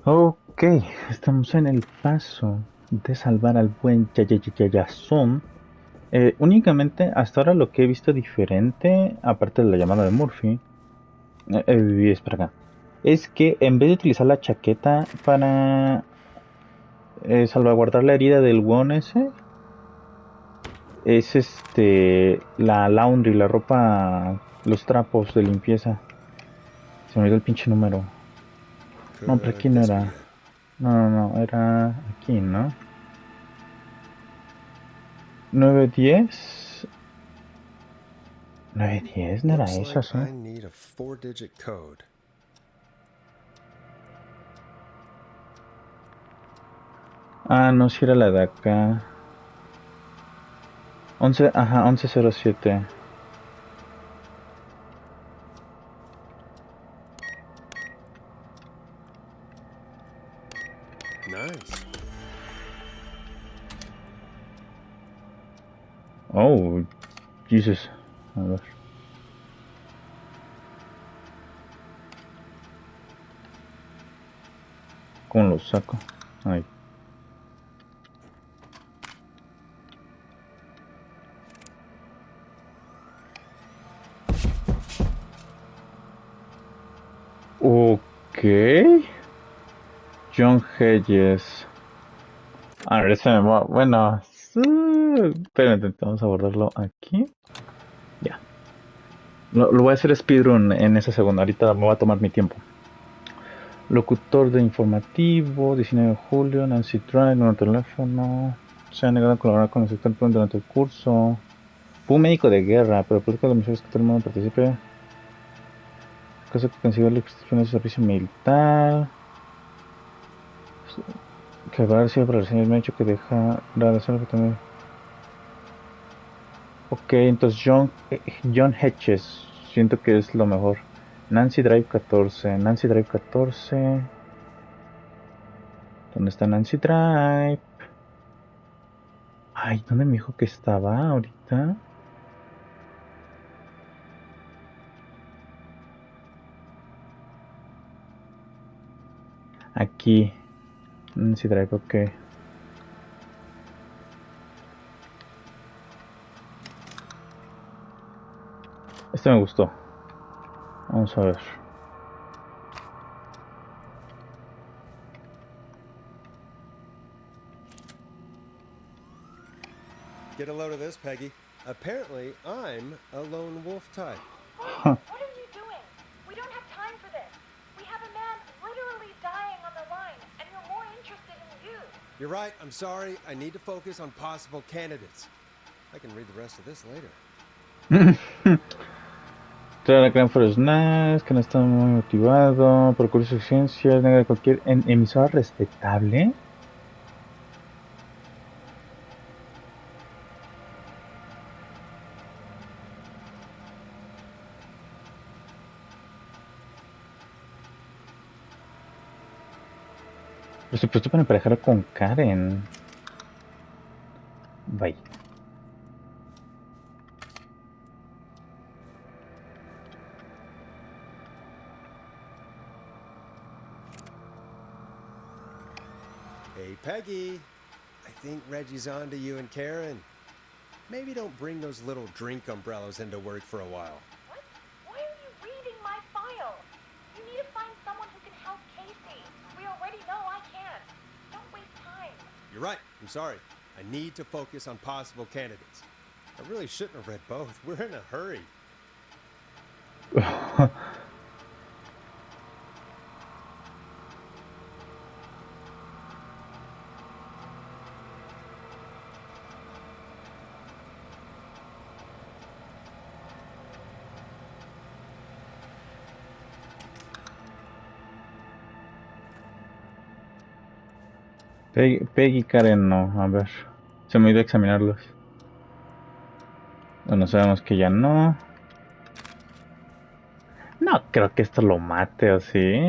Ok, estamos en el paso de salvar al buen Yayayayason. Únicamente hasta ahora lo que he visto diferente, aparte de la llamada de Murphy, espera acá, es que en vez de utilizar la chaqueta para salvaguardar la herida del weón ese, es la laundry, la ropa, los trapos de limpieza. Se me olvidó el pinche número. No, pero Could aquí no this be era. it? No, era aquí, ¿no? 910. 910, no era Looks esa, like sí. I need a 4-digit code. Ah, no, si era la de acá. 11, ajá, 1107. Nice. Oh, Jesus. A ver, ¿cómo lo saco? Ay. Ok. John Hedges. A ver, ese me va. Bueno, sí, pero intentamos abordarlo aquí. Ya. Lo voy a hacer speedrun en ese segundo. Ahorita me voy a tomar mi tiempo. Locutor de informativo, 19 de julio, Nancy Drive, nuevo teléfono. Se ha negado a colaborar con el sector público durante el curso. Fue un médico de guerra, pero política de lo mejor es que todo el mundo participe. Caso que consiguió la institución de su servicio militar. Que va a haber sido para el señor Mecho que deja de hacer lo que también. Ok, entonces John Hedges. Siento que es lo mejor. Nancy Drive 14. Nancy Drive 14. ¿Dónde está Nancy Drive? Ay, ¿dónde me dijo que estaba ahorita? Aquí. Nancy Drive, ok. Este me gustó. Vamos a ver. Get a load of this, Peggy. Apparently, I'm a lone wolf type. Wait, what are you doing? We don't have time for this. We have a man literally dying on the line, and we're more interested in you. You're right, I'm sorry. I need to focus on possible candidates. I can read the rest of this later. Trae la gran Snacks, que no está muy motivado, procura suficiencias, nega de cualquier emisora respetable. Por supuesto para emparejarlo con Karen. Bye. Hey, Peggy. I think Reggie's on to you and Karen. Maybe don't bring those little drink umbrellas into work for a while. What? Why are you reading my file? You need to find someone who can help Casey. We already know I can't. Don't waste time. You're right, I'm sorry. I need to focus on possible candidates. I really shouldn't have read both. We're in a hurry. Peggy y Karen no, a ver. Se me olvidó examinarlos. Bueno, sabemos que ya no. No creo que esto lo mate, ¿o sí?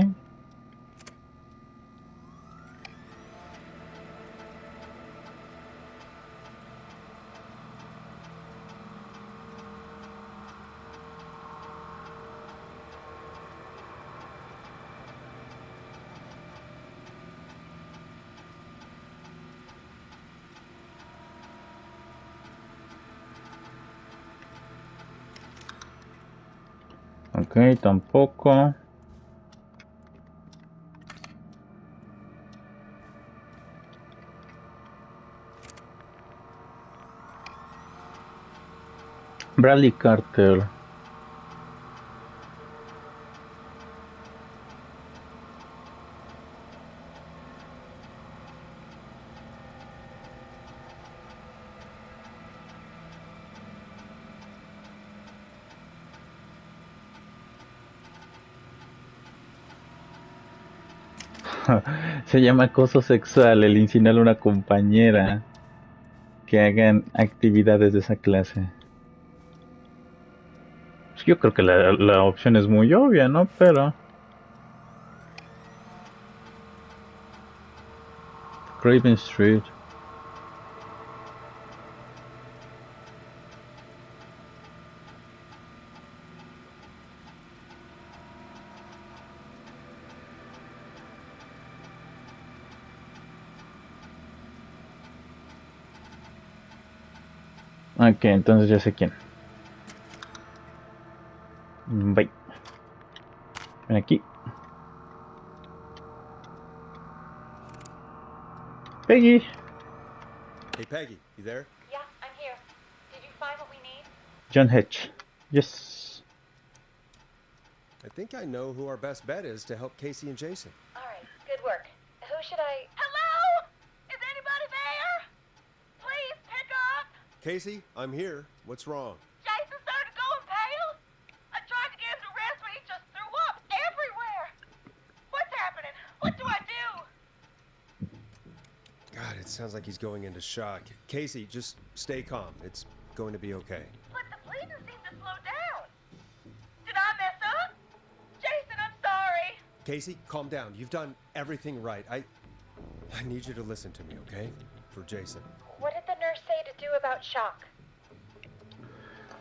tampoco. Bradley Carter. Se llama acoso sexual el insinuar a una compañera que hagan actividades de esa clase. Pues yo creo que la opción es muy obvia, ¿no? Pero... Craven Street. Ok, entonces ya sé quién. Bye. Ven aquí. Peggy. Hey, Peggy, you there? Yeah, I'm here. Did you find what we need? John Hedge. Yes. I think I know who our best bet is to help Casey and Jason. All right, good work. Who should I... Hello? Is anybody there? Please pick up. Casey, I'm here. What's wrong? Jason started going pale. I tried to get him to rest, but he just threw up everywhere. What's happening? What do I do? God, it sounds like he's going into shock. Casey, just stay calm. It's going to be okay. But the bleeding seemed to slow down. Did I mess up? Jason, I'm sorry. Casey, calm down. You've done everything right. I need you to listen to me, okay? For Jason. What did the nurse say to do about shock?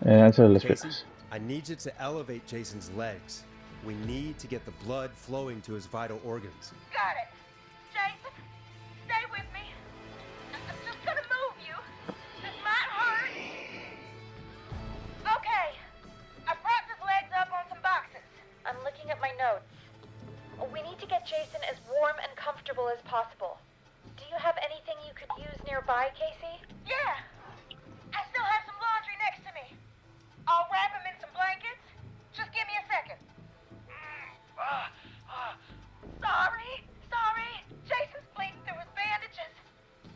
Eso lo Casey, explicas. I need you to elevate Jason's legs. We need to get the blood flowing to his vital organs. Got it. Jason, stay with me. I'm just gonna move you. This might hurt. Okay. I propped his legs up on some boxes. I'm looking at my notes. We need to get Jason as warm and comfortable as possible. Do you have anything you could use nearby, Casey? Yeah. I still have some laundry next to me. I'll wrap him in some blankets. Just give me a second. Sorry. Jason's bleeding through his bandages.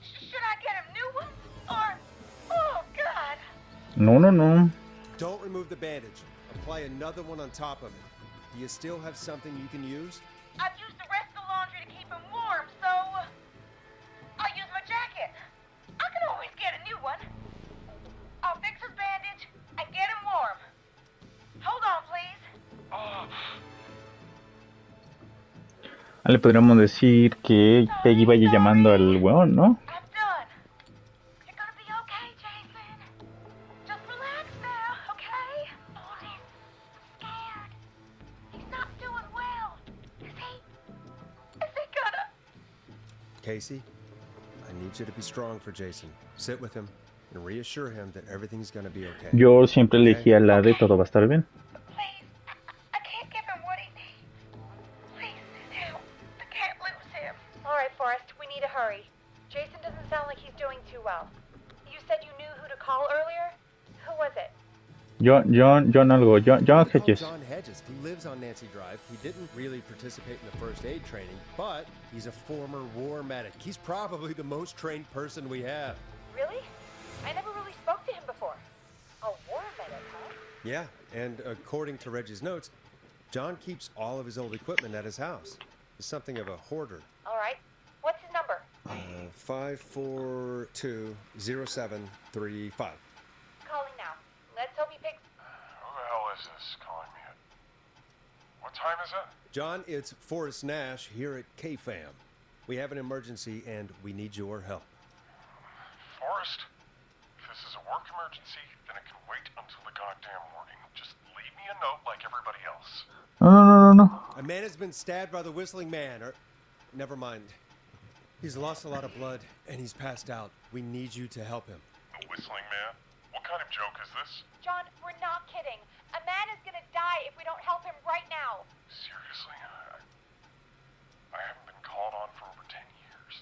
Should I get him new ones? Or... Oh, God. No. Don't remove the bandage. Apply another one on top of it. Do you still have something you can use? I've used the rest of the laundry to keep him warm, so... I'll use my jacket. I can always get a new one. I'll fix his bandage and get him warm. Hold on, please. Le podríamos decir que Peggy vaya llamando al weón, ¿no? I'm done. You're gonna be okay, Jason. Just relax now, okay? Boys, I'm scared. He's not doing well. Is he gonna... Casey, I need you to be strong for Jason. Sit with him and reassure him that everything's gonna be okay. Yo siempre elegía la de todo va a estar bien. Please, I can't give him what he needs. Please sit down. I can't lose him. All right, Forrest, we need to hurry. Jason doesn't sound like he's doing too well. You said you knew who to call earlier? Who was it? John Call Hedges. John Hedges. He lives on Nancy Drive. He didn't really participate in the first aid training, but he's a former war medic. He's probably the most trained person we have. Really? I never really spoke to him before. A war medic, huh? Yeah, and according to Reggie's notes, John keeps all of his old equipment at his house. He's something of a hoarder. All right. What's his number? 5420735. Calling now. Let's hope he picks... Who the hell is this calling me at... What time is it? John, it's Forrest Nash here at KFAM. We have an emergency and we need your help. Forrest? If this is a work emergency, then it can wait until the goddamn morning. Just leave me a note like everybody else. No. A man has been stabbed by the Whistling Man, or... Never mind. He's lost a lot of blood and he's passed out. We need you to help him. The Whistling Man? What kind of joke is this? John, we're not kidding. A man is gonna die. die if we don't help him right now. Seriously? I haven't been called on for over 10 years.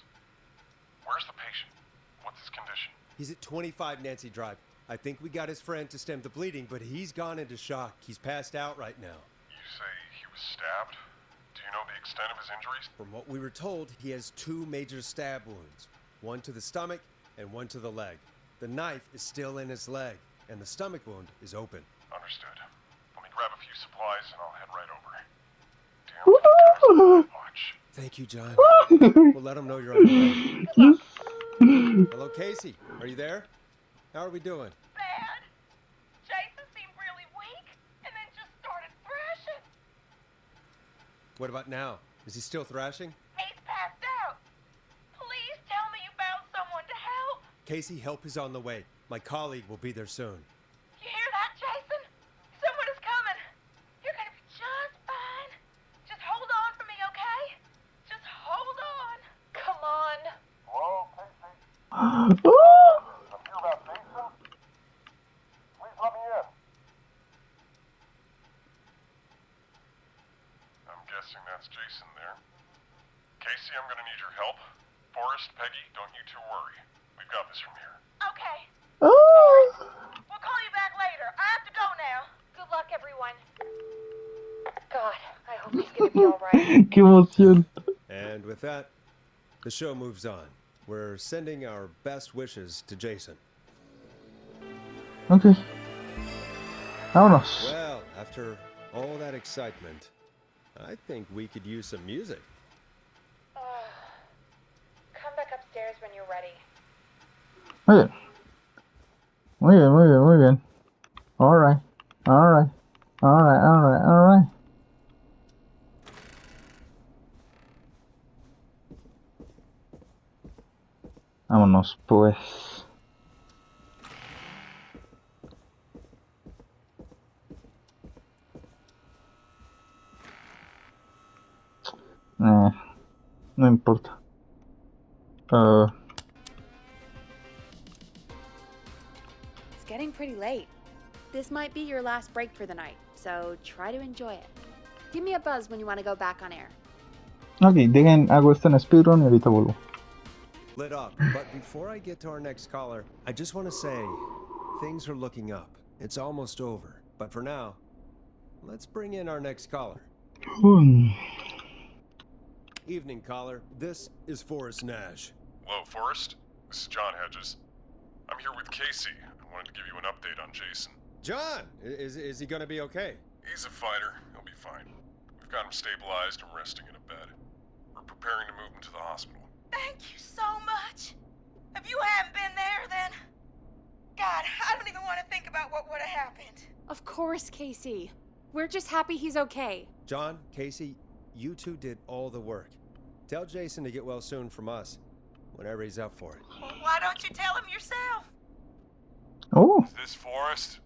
Where's the patient? What's his condition? He's at 25 Nancy Drive. I think we got his friend to stem the bleeding, but he's gone into shock. He's passed out right now. You say he was stabbed? Do you know the extent of his injuries? From what we were told, he has 2 major stab wounds. One to the stomach and one to the leg. The knife is still in his leg, and the stomach wound is open. Understood. Let me grab a few supplies and I'll head right over. Damn, guys, watch. Thank you, John. We'll let him know you're on the way. Hello, Casey. Are you there? How are we doing? Bad. Jason seemed really weak and then just started thrashing. What about now? Is he still thrashing? He's passed out. Please tell me you found someone to help. Casey, help is on the way. My colleague will be there soon. You hear that, Jason? Someone is coming. You're gonna be just fine. Just hold on for me, okay? Just hold on. Come on. Hello, Casey? I'm here about Jason. Please let me in. I'm guessing that's Jason there. Casey, I'm gonna need your help. Forrest, Peggy, don't you two worry. We've got this from here. Okay. We'll call you back later. I have to go now. Good luck, everyone. God, I hope he's gonna be alright. Qué emoción. And with that, the show moves on. We're sending our best wishes to Jason. Ok. Vámonos. Well, after all that excitement, I think we could use some music. Come back upstairs when you're ready. Muy bien. Muy bien, muy bien, muy bien. Alright. Alright. Alright, alright, alright. Vámonos, pues. No importa. It's getting pretty late. This might be your last break for the night, so try to enjoy it. Give me a buzz when you want to go back on air. Ok, dejen, hago esto en speedrun y ahorita vuelvo. Lit up. But before I get to our next caller, I just want to say things are looking up. It's almost over. But for now, let's bring in our next caller. Evening, caller. This is Forrest Nash. Hello, Forrest. This is John Hedges. I'm here with Casey. I wanted to give you an update on Jason. John, is he going to be okay? He's a fighter. He'll be fine. We've got him stabilized and resting in a bed. We're preparing to move him to the hospital. Thank you so much. If you hadn't been there, then... God, I don't even want to think about what would have happened. Of course, Casey. We're just happy he's okay. John, Casey, you two did all the work. Tell Jason to get well soon from us, whenever he's up for it. Well, why don't you tell him yourself? Oh, Is this Forrest?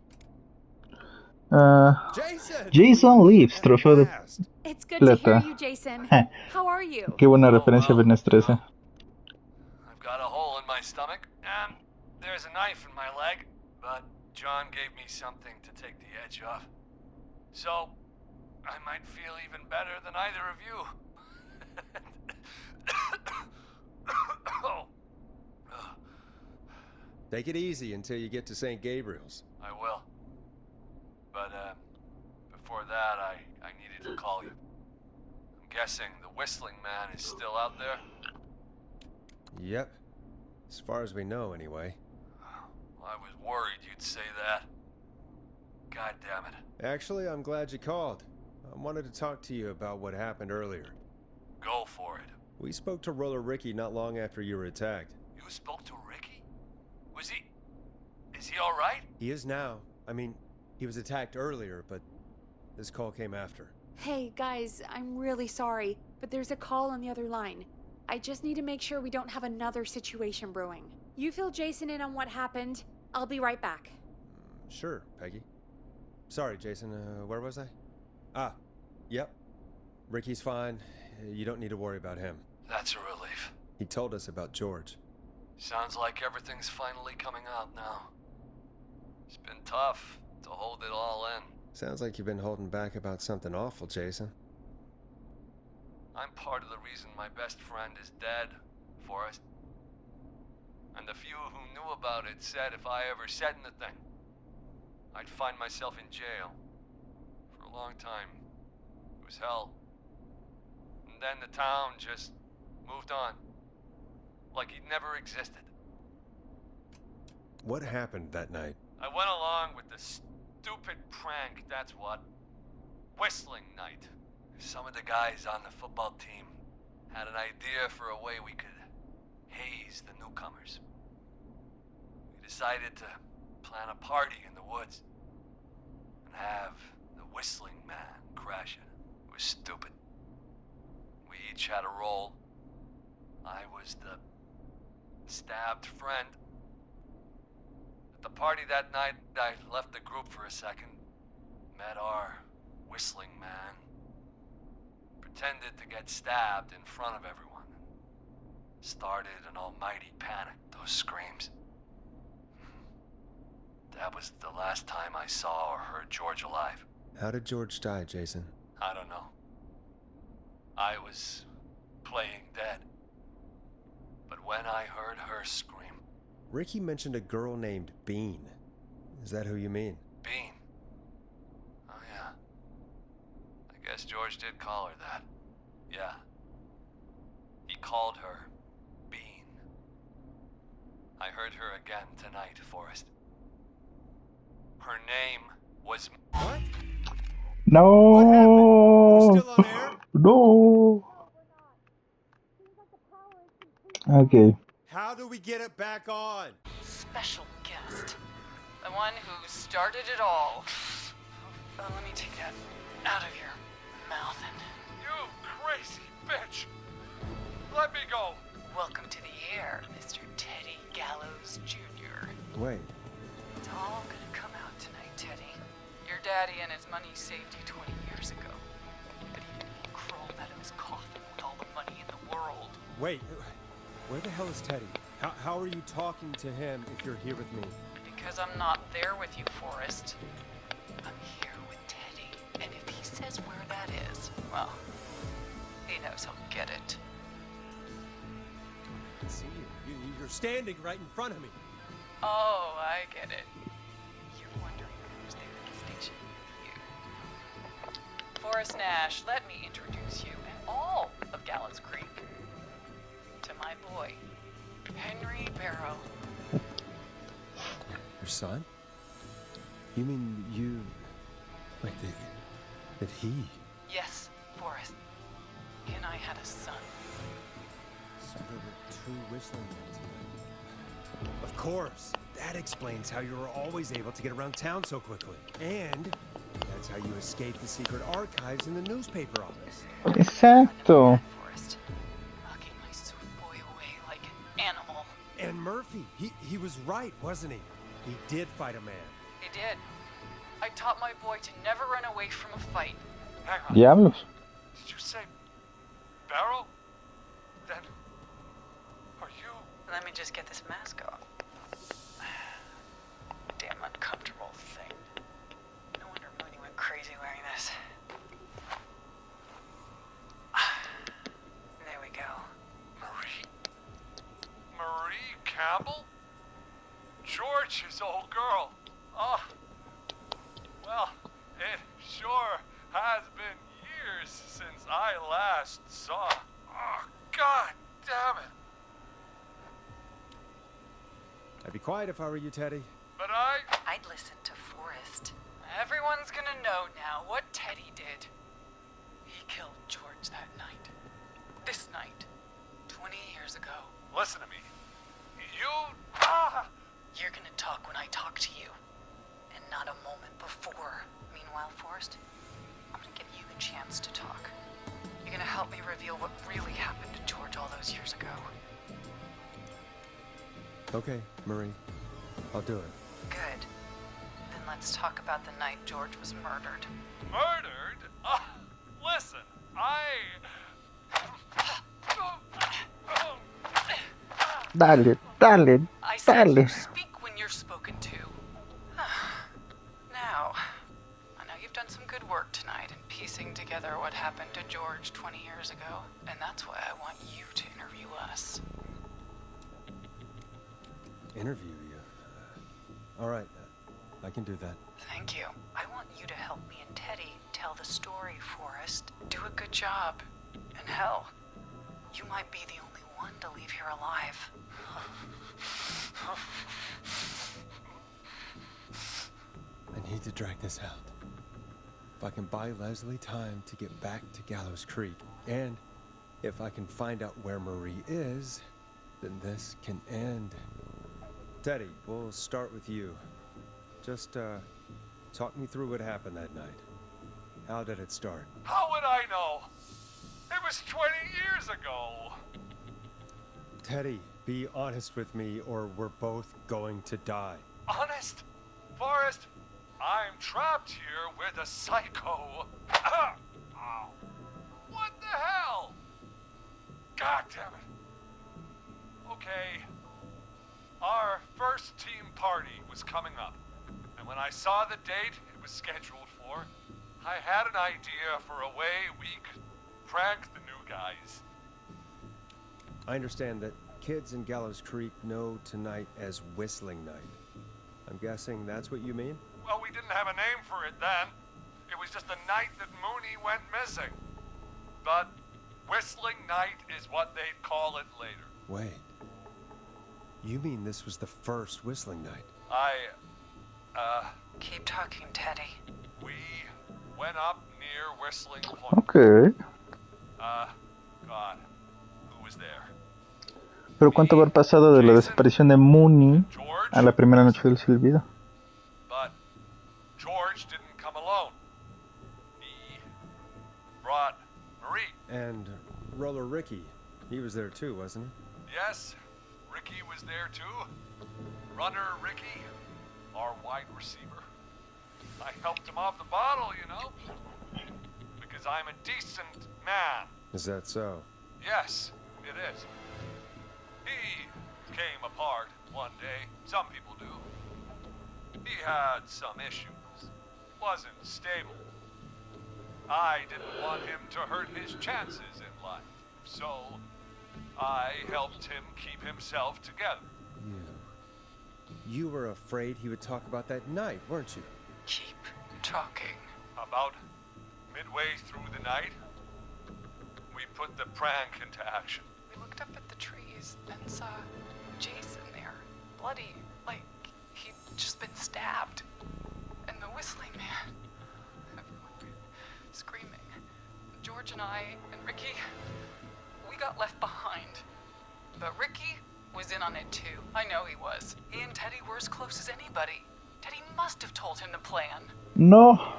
Jason! Jason Leaves, At trofeo de last. It's good to hear plata. you, Jason. How are you? Qué buena Oh, referencia a well, Viernes 13. I've got a hole in my stomach, and there's a knife in my leg, but John gave me something to take the edge off. So, I might feel even better than either of you. Oh. Take it easy until you get to St. Gabriel's. I will. But, before that, I needed to call you. I'm guessing the Whistling Man is still out there? Yep. As far as we know, anyway. Well, I was worried you'd say that. God damn it. Actually, I'm glad you called. I wanted to talk to you about what happened earlier. Go for it. We spoke to Roller Ricky not long after you were attacked. You spoke to Ricky? Was he... Is he alright? He is now. I mean, he was attacked earlier, but this call came after. Hey, guys, I'm really sorry, but there's a call on the other line. I just need to make sure we don't have another situation brewing. You fill Jason in on what happened. I'll be right back. Sure, Peggy. Sorry, Jason, where was I? Ah, yep. Ricky's fine. You don't need to worry about him. That's a relief. He told us about George. Sounds like everything's finally coming out now. It's been tough to hold it all in. Sounds like you've been holding back about something awful, Jason. I'm part of the reason my best friend is dead, Forrest. And the few who knew about it said if I ever said anything, I'd find myself in jail. For a long time. It was hell. And then the town just moved on. Like he'd never existed. What happened that night? I went along with the stupid prank, that's what. Whistling night. Some of the guys on the football team had an idea for a way we could haze the newcomers. We decided to plan a party in the woods and have the whistling man crash it. It was stupid. We each had a role. I was the stabbed friend. At the party that night, I left the group for a second, met our whistling man, pretended to get stabbed in front of everyone, started an almighty panic, those screams. That was the last time I saw or heard George alive. How did George die, Jason? I don't know. I was playing dead. But when I heard her scream... Ricky mentioned a girl named Bean. Is that who you mean? Bean? Oh yeah. I guess George did call her that. Yeah. He called her Bean. I heard her again tonight, Forrest. Her name was... What? No. What happened? We're still on air? No. Okay. How do we get it back on? Special guest. The one who started it all. Let me take that out of your mouth and... You crazy bitch! Let me go! Welcome to the air, Mr. Teddy Gallows Jr. Wait, It's all gonna come out tonight, Teddy. Your daddy and his money saved you 20 years ago. But he didn't crawl out of his coffin with all the money in the world. wait. Where the hell is Teddy? How are you talking to him if you're here with me? Because I'm not there with you, Forrest. I'm here with Teddy. And if he says where that is, well, he knows he'll get it. I can see you. You're standing right in front of me. Oh, I get it. You're wondering who's there at the station with you. Forrest Nash, let me introduce you and all of Gallows Creek to my boy, Henry Barrow. Your son? You mean you... Like that he... Yes, Forrest. He and I had a son. So there were two whistling men tonight. Of course. That explains how you were always able to get around town so quickly. And that's how you escaped the secret archives in the newspaper office. Exacto. Forrest. Locking my sweet boy away like an animal. And Murphy, he was right, wasn't he? He did fight a man. He did. I taught my boy to never run away from a fight. Hang on. Diablos. Did you say Barrow? Then... Are you... Let me just get this mask off. Damn uncomfortable thing. No wonder Mooney went crazy wearing this. There we go. Marie Campbell? George's old girl. Oh, well, it sure has been years since I last saw. Oh, God damn it. I'd be quiet if I were you, Teddy. But I'd listen to Forrest. Everyone's gonna know now what Teddy did. He killed George that night. This night. 20 years ago. listen to me. You're gonna talk when I talk to you. And not a moment before. Meanwhile, Forrest, I'm gonna give you the chance to talk. You're gonna help me reveal what really happened to George all those years ago. Okay, Marie. I'll do it. Good. Then let's talk about the night George was murdered. Murdered? Listen, Dale, dale, I said dale. you speak when you're spoken to. Now, I know you've together what happened to George 20 years ago, and that's why I want you to interview us. Interview you? All right, I can do that. Thank you. I want you to help me and Teddy tell the story, Forrest. Do a good job. And hell, you might be the only one to leave here alive. I need to drag this out. If I can buy Leslie time to get back to Gallows Creek, and if I can find out where Marie is, then this can end. Teddy, we'll start with you. Just, talk me through what happened that night. How did it start? How would I know? It was 20 years ago. Teddy, be honest with me or we're both going to die. Honest? Forrest, I'm trapped here with a psycho. Ow. What the hell? God damn it. Okay. Our first team party was coming up. And when I saw the date it was scheduled for, I had an idea for a way we could prank the new guys. I understand that kids in Gallows Creek know tonight as Whistling Night. I'm guessing that's what you mean? Well, we didn't have a name for it then. It was just the night that Mooney went missing. But Whistling Night is what they'd call it later. Wait. You mean this was the first Whistling Night? Keep talking, Teddy. We went up near Whistling Point. Ok. God, who was there? Pero ¿cuánto habrá pasado de la desaparición de Mooney George? a la primera noche del silbido? But George didn't come alone. He brought Marie. And Roller Ricky, he was there too, wasn't he? Yes, Ricky was there too. Runner Ricky, our wide receiver. I helped him off the bottle, you know. Because I'm a decent man. Is that so? Yes, it is. He came apart one day. Some people do. He had some issues. Wasn't stable. I didn't want him to hurt his chances in life. So, I helped him keep himself together. You were afraid he would talk about that night, weren't you? Keep talking. About midway through the night, we put the prank into action. We looked up at the trees and saw Jason there, bloody, like he'd just been stabbed. And the Whistling Man, everyone screaming. George and I and Ricky, we got left behind. But Ricky was in on it too. I know he was. He and Teddy were as close as anybody. Teddy must have told him the plan. No.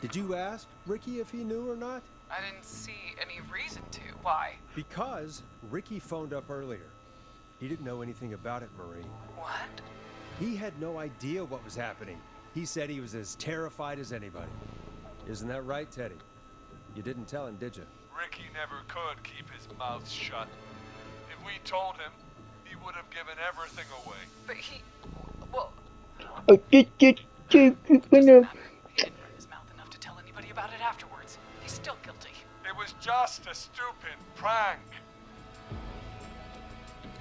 Did you ask Ricky if he knew or not? I didn't see any reason to. Why? Because Ricky phoned up earlier. He didn't know anything about it, Marie. What? He had no idea what was happening. He said he was as terrified as anybody. Isn't that right, Teddy? You didn't tell him, did you? Ricky never could keep his mouth shut. If we told him, he would have given everything away. But he... well... Okay, He didn't run his mouth enough to tell anybody about it afterwards. He's still guilty. It was just a stupid prank.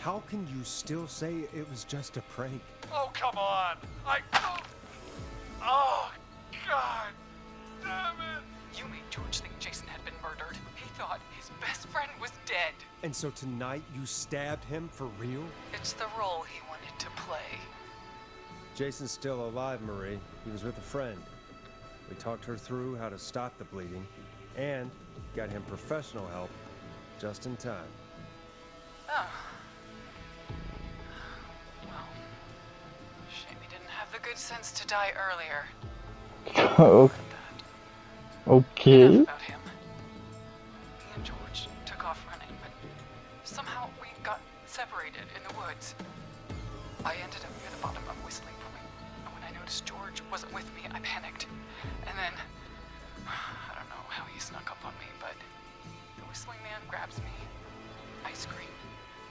How can you still say it was just a prank? Oh, come on. Oh, God damn it. You made George think Jason had been murdered. He thought his best friend was dead. And so tonight you stabbed him for real? It's the role he wanted to play. Jason's still alive, Marie. He was with a friend. We talked her through how to stop the bleeding and got him professional help just in time. Oh. Well, shame he didn't have the good sense to die earlier. Oh, okay. Enough about him. Me and George took off running, but somehow we got separated in the woods. I ended up near the bottom of Whistling Point, and when I noticed George wasn't with me, I panicked. And then, I don't know how he snuck up on me, but the Whistling Man grabs me. I scream,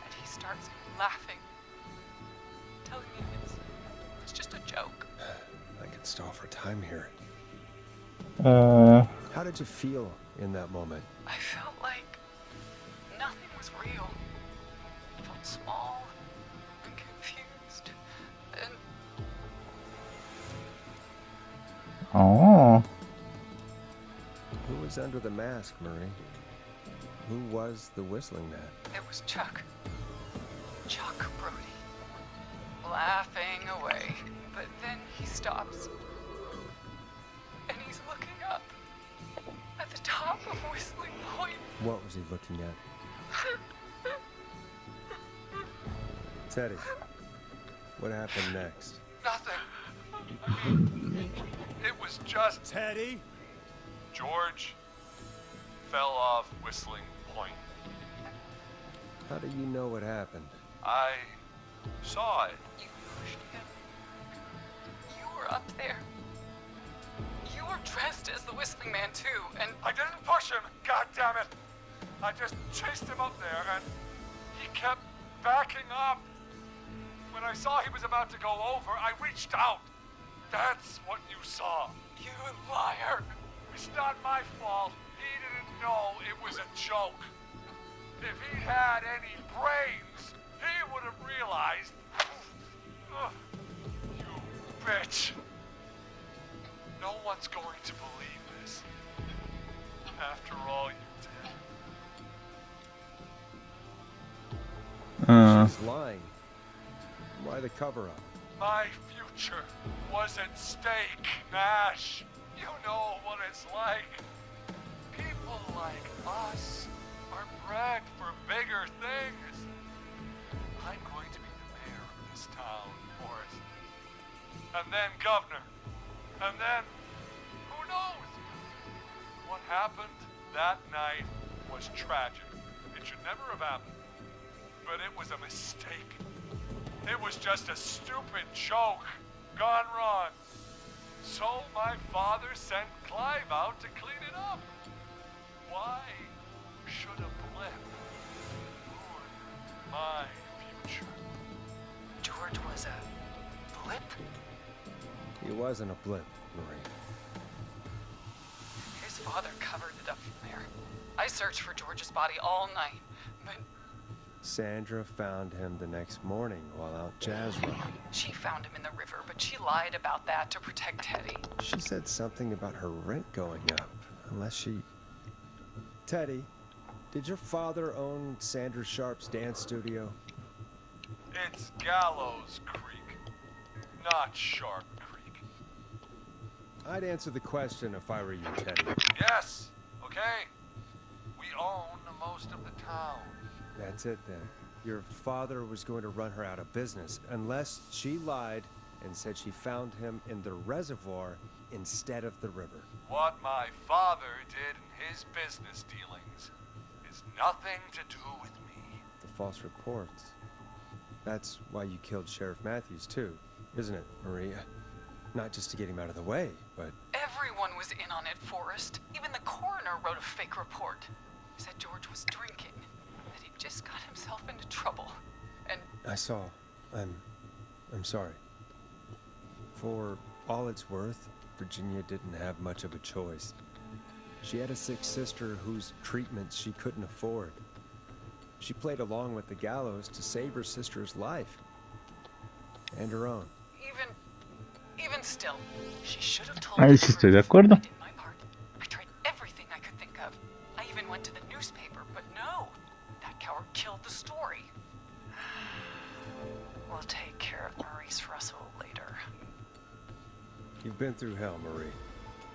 and he starts laughing, telling me it's just a joke. I could stall for time here. How did you feel in that moment? I felt like nothing was real. I felt small and confused. And Oh. Who was under the mask, Marie? Who was the whistling man? it was Chuck. Chuck Brody. Laughing away. But then he stops. And he's looking up. At the top of Whistling Point. What was he looking at? Teddy, what happened next? Nothing. It was just Teddy? George fell off Whistling Point. How do you know what happened? I saw it. You pushed him. You were up there. You were dressed as the Whistling Man too, and I didn't push him, God damn it! I just chased him up there and he kept backing up. When I saw he was about to go over, I reached out. That's what you saw. you liar. It's not my fault. He didn't know it was a joke. If he'd had any brains, he would have realized. Ugh, you bitch. No one's going to believe this. After all you did. She's lying. Why the cover-up? My future was at stake, Nash. You know what it's like. People like us are bred for bigger things. I'm going to be the mayor of this town, Forrest. And then governor. And then, who knows? What happened that night was tragic. It should never have happened. But it was a mistake. It was just a stupid joke gone wrong. So my father sent Clive out to clean it up. Why should a blip ruin my future? George was a blip? He wasn't a blip, Marie. His father covered it up from there. I searched for George's body all night, but Sandra found him the next morning while out jazz riding. she found him in the river, but she lied about that to protect Teddy. She said something about her rent going up, unless she... Teddy, did your father own Sandra Sharp's dance studio? It's Gallows Creek, not Sharp Creek. I'd answer the question if I were you, Teddy. Yes, okay. We own most of the town. That's it then. Your father was going to run her out of business unless she lied and said she found him in the reservoir instead of the river. What my father did in his business dealings is nothing to do with me. The false reports. That's why you killed Sheriff Matthews too, isn't it, Maria? Not just to get him out of the way, but... Everyone was in on it, Forrest. Even the coroner wrote a fake report. Said George was drinking, that he just got himself into trouble. And I saw. I'm sorry. For all it's worth, Virginia didn't have much of a choice. She had a sick sister whose treatments she couldn't afford. She played along with the gallows to save her sister's life. And her own. even still, she should have told Ahí the sí estoy truth. de acuerdo. I did my part. I tried everything I could think of. I even went to the newspaper, but no. That coward killed the story. We'll take care of Maurice Russell later. You've been through hell, Marie.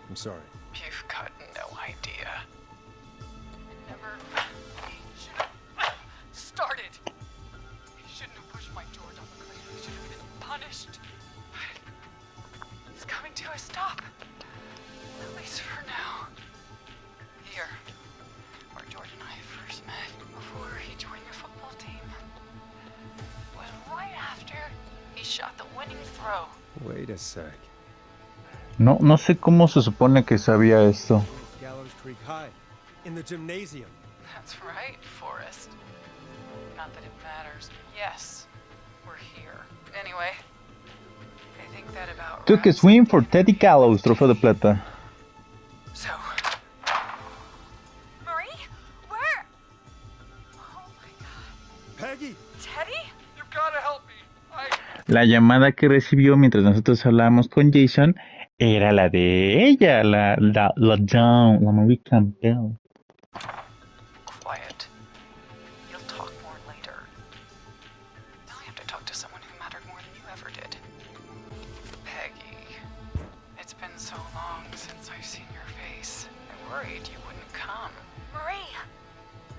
I'm sorry. You've got no idea. Never should have started. He shouldn't have pushed my George off the cliff. He should have been punished. It's coming to a stop. At least for now. Here, where George and I first met before he joined your football team. Was right after he shot the winning throw. Wait a sec. No sé cómo se supone que sabía esto. Gallows Creek High. In the gymnasium. That's right, Forrest. Not that it matters. Yes, we're here. Anyway, I think that about Took a wraps swim up for the Teddy interview. Gallows, trofeo de plata. So, Peggy! Teddy? You gotta help me. La llamada que recibió mientras nosotros hablábamos con Jason era la de ella, la Dawn, la Marie Campbell. Quiet. You'll talk more later. Now I have to talk to someone who mattered more than you ever did. Peggy. It's been so long since I've seen your face. I worried you wouldn't come. Marie!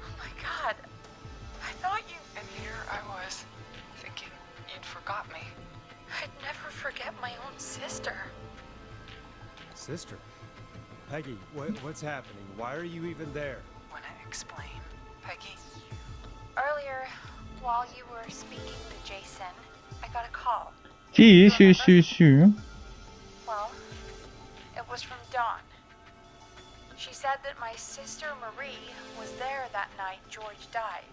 Oh my god. I thought you... And here I was, thinking you'd forgot me. I'd never forget my own sister. Sister? Peggy, what's happening? Why are you even there? Wanna explain, Peggy? Earlier, while you were speaking to Jason, I got a call. Sí, sí, sí, sí. Well, it was from Dawn. She said that my sister Marie was there that night George died,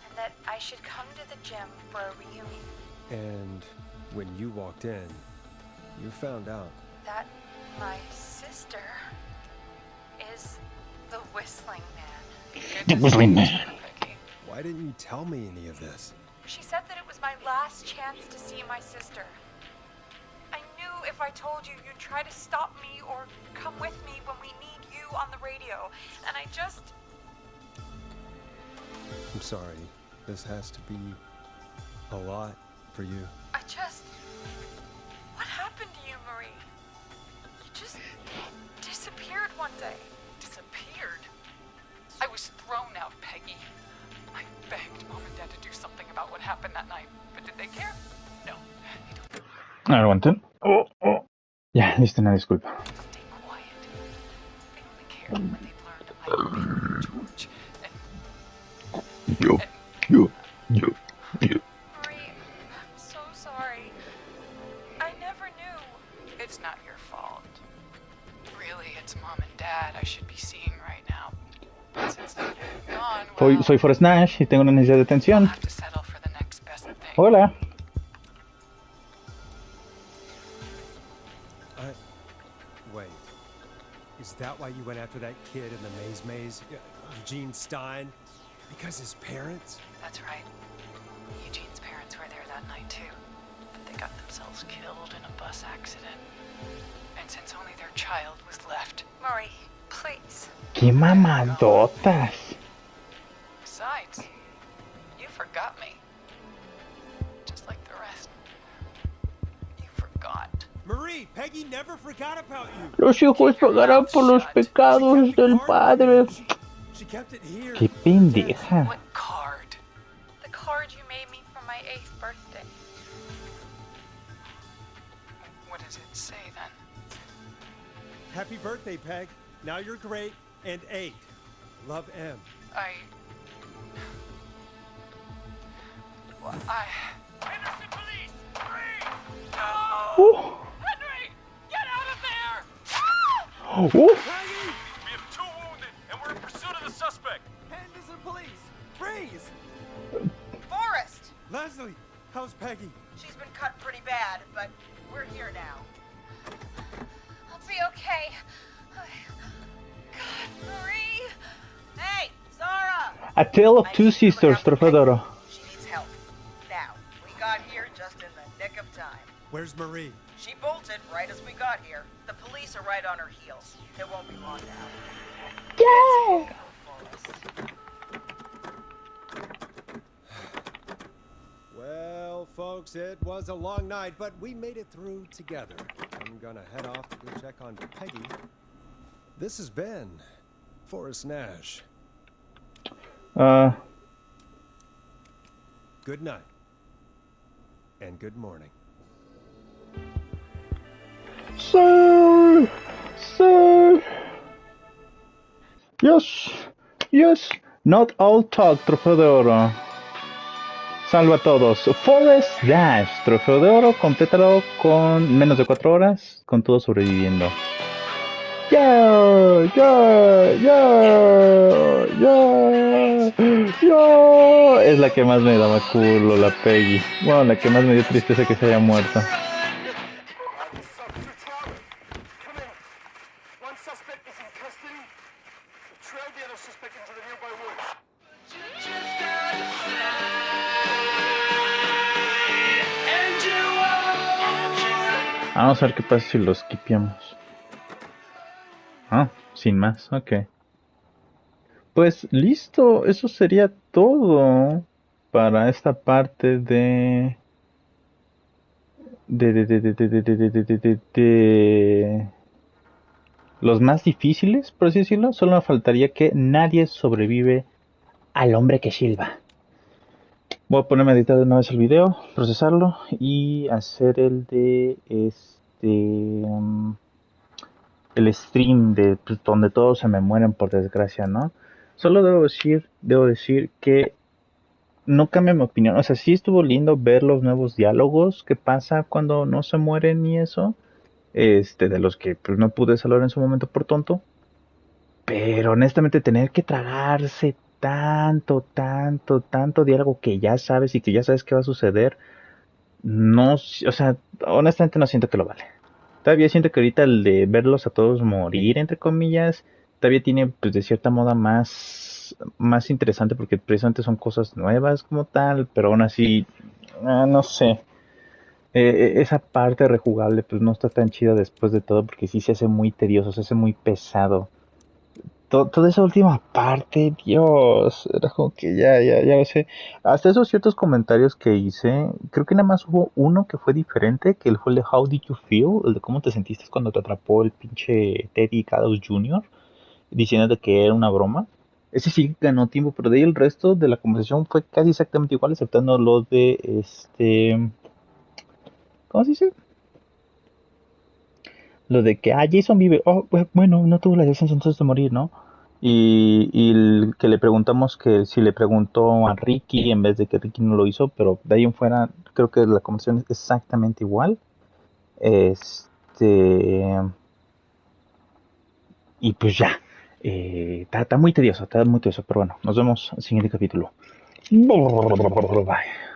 and that I should come to the gym for a reunion. And when you walked in, you found out. That my sister is the Whistling Man. The Whistling Man. Peggy. Why didn't you tell me any of this? She said that it was my last chance to see my sister. I knew if I told you, you'd try to stop me or come with me when we need you on the radio. And I just... I'm sorry. This has to be a lot for you. I just... What happened to you, Marie? You just disappeared one day. Disappeared. I was thrown out, Peggy. I begged Mom and Dad to do something about what happened that night, but did they care? No. They don't. Aguanten. Ya, listo, una disculpa. Stay quiet. They only cared when they learned that I married George. Yo. Marie, I'm so sorry. I never knew. It's not your fault. Really, it's Mom and Dad I should be seeing right now. But since they're gone, well, Soy Forrest Nash y tengo una necesidad de I'll atención. have to settle for the next best thing. Hola. Wait. Is that why you went after that kid in the maze? Eugene Stein? Because his parents? That's right. Eugene's parents were there that night too. But they got themselves killed in a bus accident. And since only their child was left. Marie, please. Qué mamadotas. Besides, you forgot me. Just like the rest. You forgot. Marie, Peggy never forgot about you. Los hijos pagarán por los pecados del padre. She kept it here. Qué pendeja. What card? The card you made me for my 8th birthday. What does it say then? Happy birthday, Peg. Now you're great and 8. Love, M. Innocent police! Free! Oh. Henry! Get out of there! Oh. Peggy! We have 2 wounded, and we're in pursuit of the suspect. Henderson police! Freeze! Forrest! Leslie, how's Peggy? She's been cut pretty bad, but we're here now. I'll be okay. God, Marie. Hey, Zara! A Tale of I Two need you to look Sisters, out for Trofeo de Oro. Peggy. She needs help. Now, we got here just in the nick of time. Where's Marie? She bolted right as we got here. The police are right on her heels. It won't be long now. Yeah. Well, folks, it was a long night, but we made it through together. I'm gonna head off to go check on Peggy. This has been Forrest Nash. Good night. And good morning. Sir. Yes. Not all talk, Trofeo de Oro. Salva a todos. Forrest Dash, Trofeo de Oro, complétalo con menos de 4 horas, con todo sobreviviendo. Yeah. Es la que más me daba culo, la Peggy. Bueno, la que más me dio tristeza que se haya muerto. One suspect is in custody. Trail the other suspect into the nearby woods. Vamos a ver qué pasa si los skipeamos. Ah, sin más, ok. Pues listo, eso sería todo para esta parte de los más difíciles, por así decirlo. Solo me faltaría que nadie sobrevive al hombre que silba. Voy a ponerme a editar de una vez el video, procesarlo y hacer el de el stream de pues, donde todos se me mueren por desgracia, ¿no? Solo debo decir que no cambia mi opinión. O sea, sí estuvo lindo ver los nuevos diálogos que pasa cuando no se mueren y eso. De los que pues, no pude salvar en su momento por tonto. Pero honestamente tener que tragarse tanto diálogo que ya sabes y que ya sabes qué va a suceder, no, o sea, honestamente no siento que lo vale. Todavía siento que ahorita el de verlos a todos morir, entre comillas, todavía tiene pues de cierta moda más interesante porque precisamente son cosas nuevas como tal, pero aún así, no sé. Esa parte rejugable pues no está tan chida después de todo porque sí se hace muy tedioso, se hace muy pesado. Toda esa última parte, Dios, era como que ya lo sé. Hasta esos ciertos comentarios que hice, creo que nada más hubo uno que fue diferente, que fue el de How Did You Feel, el de cómo te sentiste cuando te atrapó el pinche Teddy Cadus Jr., diciendo que era una broma. Ese sí ganó tiempo, pero de ahí el resto de la conversación fue casi exactamente igual, exceptando lo de ¿cómo se dice? Lo de que, Jason vive, oh, bueno, no tuvo la decencia entonces de morir, ¿no? Y el que le preguntamos que si le preguntó a Ricky en vez de que Ricky no lo hizo, pero de ahí en fuera creo que la conversación es exactamente igual. Este. Y pues ya. Está muy tedioso, pero bueno, nos vemos en el siguiente capítulo. Bye.